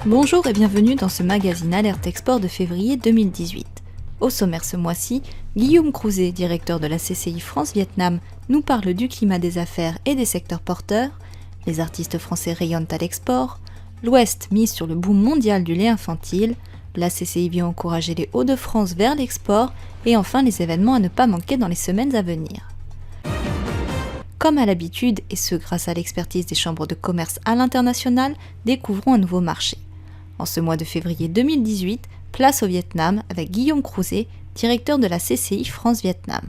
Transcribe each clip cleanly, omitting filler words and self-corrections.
Bonjour et bienvenue dans ce magazine Alerte Export de février 2018. Au sommaire ce mois-ci, Guillaume Crouzet, directeur de la CCI France-Vietnam, nous parle du climat des affaires et des secteurs porteurs, les artistes français rayonnent à l'export, l'Ouest mise sur le boom mondial du lait infantile, la CCI vient encourager les Hauts-de-France vers l'export et enfin les événements à ne pas manquer dans les semaines à venir. Comme à l'habitude, et ce grâce à l'expertise des chambres de commerce à l'international, découvrons un nouveau marché. En ce mois de février 2018, place au Vietnam avec Guillaume Crouzet, directeur de la CCI France-Vietnam.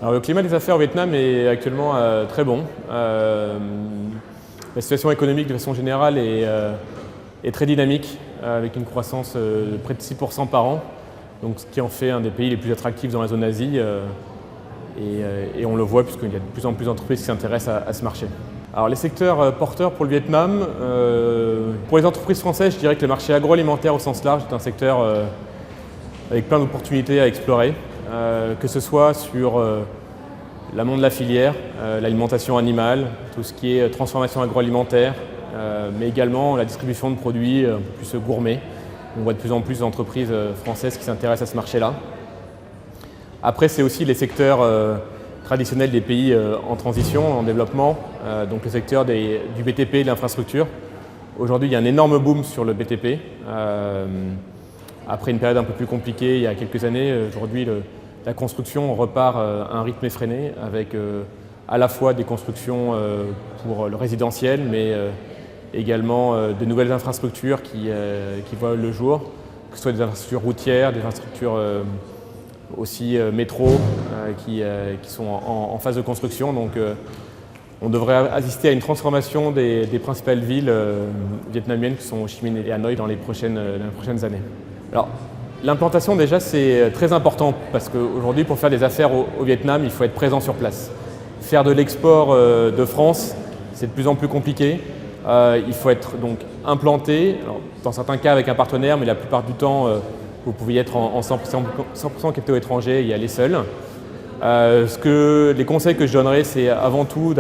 Alors, le climat des affaires au Vietnam est actuellement très bon. La situation économique de façon générale est très dynamique, avec une croissance de près de 6% par an, donc, ce qui en fait un des pays les plus attractifs dans la zone Asie. Et on le voit puisqu'il y a de plus en plus d'entreprises qui s'intéressent à ce marché. Alors les secteurs porteurs pour le Vietnam, pour les entreprises françaises, je dirais que le marché agroalimentaire au sens large est un secteur avec plein d'opportunités à explorer, que ce soit sur l'amont de la filière, l'alimentation animale, tout ce qui est transformation agroalimentaire, mais également la distribution de produits un peu plus gourmets. On voit de plus en plus d'entreprises françaises qui s'intéressent à ce marché-là. Après, c'est aussi les secteurs traditionnels des pays en transition, en développement, donc le secteur du BTP et de l'infrastructure. Aujourd'hui, il y a un énorme boom sur le BTP. Après une période un peu plus compliquée il y a quelques années, aujourd'hui, la construction repart à un rythme effréné avec à la fois des constructions pour le résidentiel, mais également de nouvelles infrastructures qui voient le jour, que ce soit des infrastructures routières, des infrastructures aussi métro qui sont en phase de construction. Donc on devrait assister à une transformation des principales villes vietnamiennes qui sont Ho Chi Minh et Hanoï dans les prochaines années. Alors l'implantation déjà c'est très important parce qu'aujourd'hui pour faire des affaires au Vietnam il faut être présent sur place. Faire de l'export de France c'est de plus en plus compliqué. Il faut être donc implanté, alors, dans certains cas avec un partenaire mais la plupart du temps vous pouvez y être en 100% capitaux étrangers et y aller seul. Les conseils que je donnerais, c'est avant tout de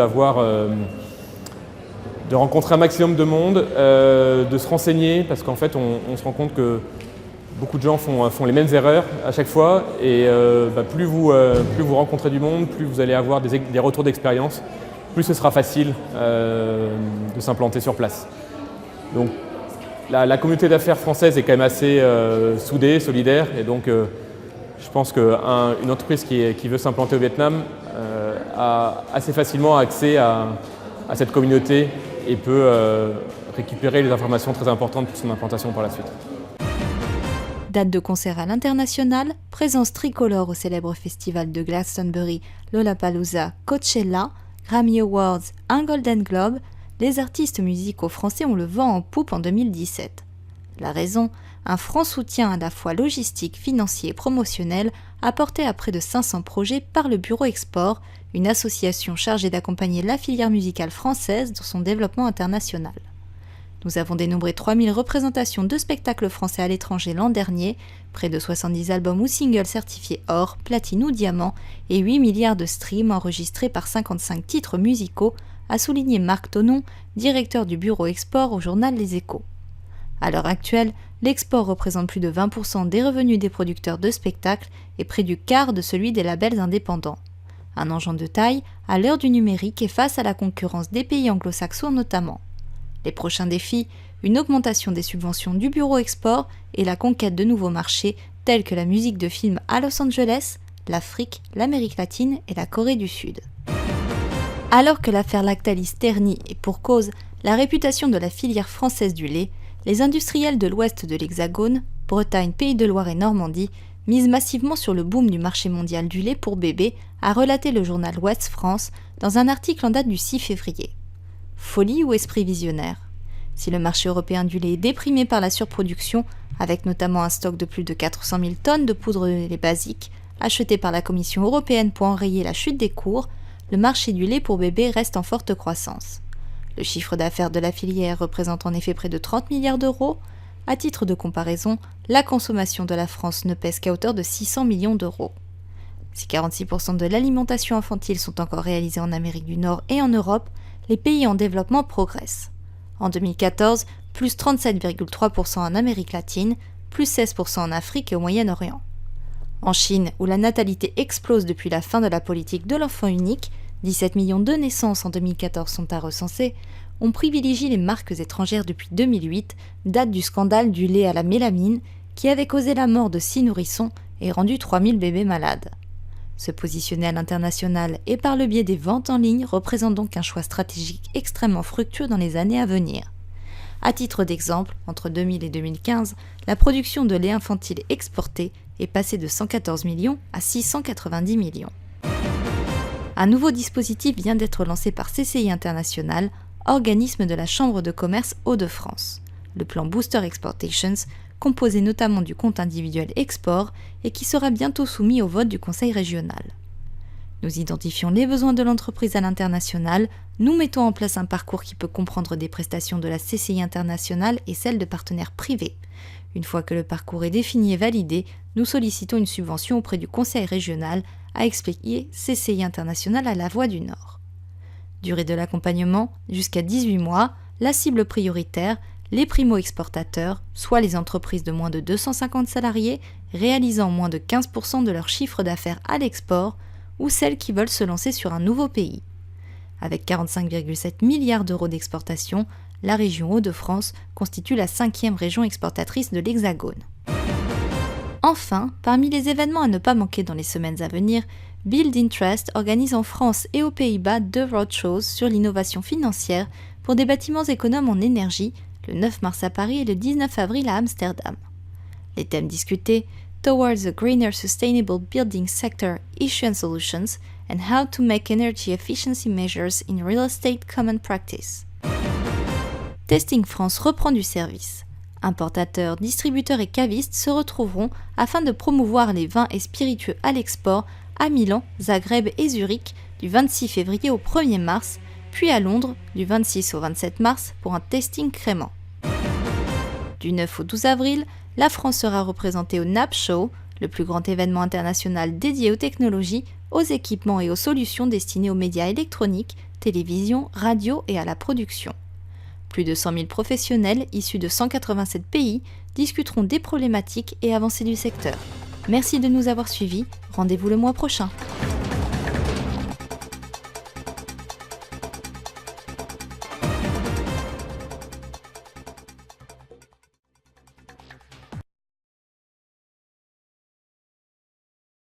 rencontrer un maximum de monde, de se renseigner, parce qu'en fait, on se rend compte que beaucoup de gens font les mêmes erreurs à chaque fois. Et plus vous rencontrez du monde, plus vous allez avoir des retours d'expérience, plus ce sera facile de s'implanter sur place. Donc, la communauté d'affaires française est quand même assez soudée, solidaire, et donc je pense qu'une entreprise qui veut s'implanter au Vietnam a assez facilement accès à cette communauté et peut récupérer les informations très importantes pour son implantation par la suite. Date de concert à l'international, présence tricolore au célèbre festival de Glastonbury, Lollapalooza, Coachella, Grammy Awards, un Golden Globe. Les artistes musicaux français ont le vent en poupe en 2017. La raison, un franc soutien à la fois logistique, financier et promotionnel apporté à près de 500 projets par le Bureau Export, une association chargée d'accompagner la filière musicale française dans son développement international. Nous avons dénombré 3000 représentations de spectacles français à l'étranger l'an dernier, près de 70 albums ou singles certifiés or, platine ou diamant et 8 milliards de streams enregistrés par 55 titres musicaux, a souligné Marc Thonon, directeur du bureau export au journal Les Échos. À l'heure actuelle, l'export représente plus de 20% des revenus des producteurs de spectacles et près du quart de celui des labels indépendants. Un enjeu de taille à l'heure du numérique et face à la concurrence des pays anglo-saxons notamment. Les prochains défis, une augmentation des subventions du bureau export et la conquête de nouveaux marchés tels que la musique de film à Los Angeles, l'Afrique, l'Amérique latine et la Corée du Sud. Alors que l'affaire Lactalis ternit et pour cause la réputation de la filière française du lait, les industriels de l'ouest de l'Hexagone, Bretagne, Pays de Loire et Normandie, misent massivement sur le boom du marché mondial du lait pour bébés, a relaté le journal Ouest France dans un article en date du 6 février. Folie ou esprit visionnaire ? Si le marché européen du lait est déprimé par la surproduction, avec notamment un stock de plus de 400 000 tonnes de poudre de lait basique, acheté par la Commission européenne pour enrayer la chute des cours, le marché du lait pour bébés reste en forte croissance. Le chiffre d'affaires de la filière représente en effet près de 30 milliards d'euros. À titre de comparaison, la consommation de la France ne pèse qu'à hauteur de 600 millions d'euros. Si 46% de l'alimentation infantile sont encore réalisés en Amérique du Nord et en Europe, les pays en développement progressent. En 2014, plus 37,3% en Amérique latine, plus 16% en Afrique et au Moyen-Orient. En Chine, où la natalité explose depuis la fin de la politique de l'enfant unique, 17 millions de naissances en 2014 sont à recenser, on privilégie les marques étrangères depuis 2008, date du scandale du lait à la mélamine, qui avait causé la mort de 6 nourrissons et rendu 3000 bébés malades. Se positionner à l'international et par le biais des ventes en ligne représente donc un choix stratégique extrêmement fructueux dans les années à venir. À titre d'exemple, entre 2000 et 2015, la production de lait infantile exporté est passée de 114 millions à 690 millions. Un nouveau dispositif vient d'être lancé par CCI International, organisme de la Chambre de commerce Hauts-de-France. Le plan Booster Exportations, composé notamment du compte individuel export et qui sera bientôt soumis au vote du Conseil régional. Nous identifions les besoins de l'entreprise à l'international, nous mettons en place un parcours qui peut comprendre des prestations de la CCI internationale et celles de partenaires privés. Une fois que le parcours est défini et validé, nous sollicitons une subvention auprès du Conseil régional, a expliqué CCI international à La Voix du Nord. Durée de l'accompagnement, jusqu'à 18 mois, la cible prioritaire, les primo-exportateurs, soit les entreprises de moins de 250 salariés, réalisant moins de 15% de leur chiffre d'affaires à l'export, ou celles qui veulent se lancer sur un nouveau pays. Avec 45,7 milliards d'euros d'exportation, la région Hauts-de-France constitue la 5e région exportatrice de l'Hexagone. Enfin, parmi les événements à ne pas manquer dans les semaines à venir, Build Interest organise en France et aux Pays-Bas 2 roadshows sur l'innovation financière pour des bâtiments économes en énergie, le 9 mars à Paris et le 19 avril à Amsterdam. Les thèmes discutés, Towards a Greener Sustainable Building Sector Issue and Solutions and How to Make Energy Efficiency Measures in Real Estate Common Practice. Testing France reprend du service. Importateurs, distributeurs et cavistes se retrouveront afin de promouvoir les vins et spiritueux à l'export à Milan, Zagreb et Zurich du 26 février au 1er mars, puis à Londres du 26 au 27 mars pour un testing crémant. Du 9 au 12 avril, la France sera représentée au NAB Show, le plus grand événement international dédié aux technologies, aux équipements et aux solutions destinées aux médias électroniques, télévision, radio et à la production. Plus de 100 000 professionnels issus de 187 pays discuteront des problématiques et avancées du secteur. Merci de nous avoir suivis, rendez-vous le mois prochain.